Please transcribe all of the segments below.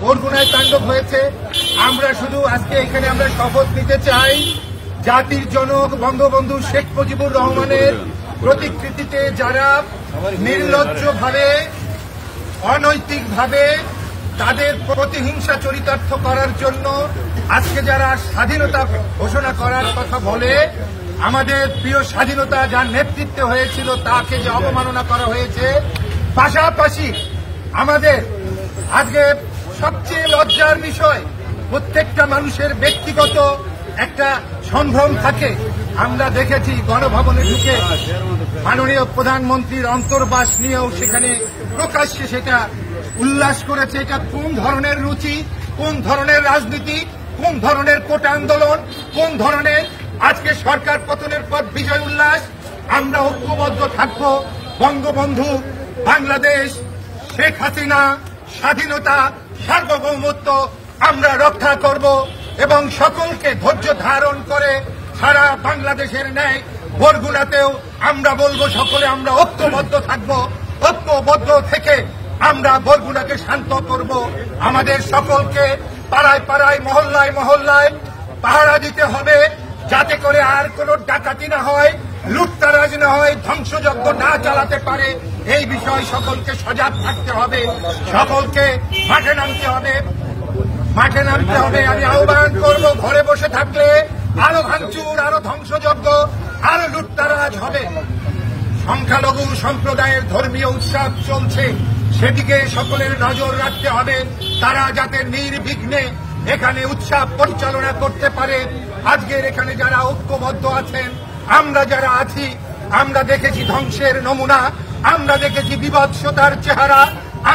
বরগুনায় তাণ্ডব হয়েছে। আমরা শুধু আজকে এখানে আমরা শপথ নিতে চাই, জাতির জনক বঙ্গবন্ধু শেখ মুজিবুর রহমানের প্রতিকৃতিতে যারা নির্লজ্জভাবে, অনৈতিকভাবে তাদের প্রতিহিংসা চরিতার্থ করার জন্য আজকে যারা স্বাধীনতা ঘোষণা করার কথা বলে, আমাদের প্রিয় স্বাধীনতা যার নেতৃত্বে হয়েছিল তাকে যে অবমাননা করা হয়েছে, পাশাপাশি আমাদের আজকে সবচেয়ে লজ্জার বিষয়, প্রত্যেকটা মানুষের ব্যক্তিগত একটা সম্ভ্রম থাকে। আমরা দেখেছি গণভবনে ঢুকে মাননীয় প্রধানমন্ত্রীর অন্তর্বাস নিয়েও সেখানে প্রকাশ্যে সেটা উল্লাস করেছে। এটা কোন ধরনের রুচি, কোন ধরনের রাজনীতি, কোন ধরনের কোটা আন্দোলন, কোন ধরনের আজকে সরকার পতনের পর বিজয় উল্লাস? আমরা ঐক্যবদ্ধ থাকব। বঙ্গবন্ধু, বাংলাদেশ, শেখ হাসিনা, স্বাধীনতা, সার্বভৌমত্ব আমরা রক্ষা করব এবং সকলকে ধৈর্য ধারণ করে সারা বাংলাদেশের ন্যায় বরগুনাতেও আমরা বলবো সকলে আমরা ঐক্যবদ্ধ থাকব। ঐক্যবদ্ধ থেকে আমরা বরগুনাকে শান্ত করব। আমাদের সকলকে পাড়ায় পাড়ায়, মহল্লায় মহল্লায় পাহারা দিতে হবে, যাতে করে আর কোনো ডাকাতি না হয়, লুটতারাজ না হয়, ধ্বংসযজ্ঞ না চালাতে পারে। এই বিষয়ে সকলকে সজাগ থাকতে হবে, সকলকে মাঠে নামতে হবে, মাঠে নামতে হবে। আমি আহ্বান করব, ঘরে বসে থাকলে আরো ভাঙচুর, আরো ধ্বংসযজ্ঞ, আরো লুটতারাজ হবে। সংখ্যালঘু সম্প্রদায়ের ধর্মীয় উৎসব চলছে, সেদিকে সকলের নজর রাখতে হবে, তারা যাতে নির্বিঘ্নে এখানে উৎসব পরিচালনা করতে পারে। আজকের এখানে যারা ঐক্যবদ্ধ আছেন, আমরা যারা আছি, আমরা দেখেছি ধ্বংসের নমুনা, আমরা দেখেছি বিভৎসতার চেহারা,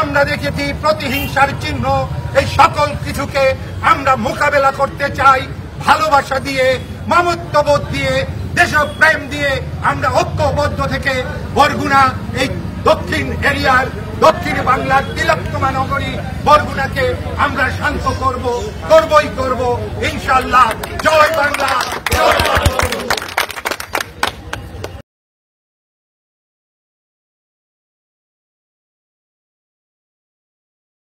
আমরা দেখেছি প্রতিহিংসার চিহ্ন। এই সকল কিছুকে আমরা মোকাবেলা করতে চাই ভালোবাসা দিয়ে, মমত্ববোধ দিয়ে, দেশপ্রেম দিয়ে। আমরা ঐক্যবদ্ধ থেকে বরগুনা, এই দক্ষিণ এরিয়ার, দক্ষিণ বাংলার তিলোত্তমা নগরী বরগুনাকে আমরা শান্ত করবই করব ইনশাআল্লাহ। জয় বাংলা।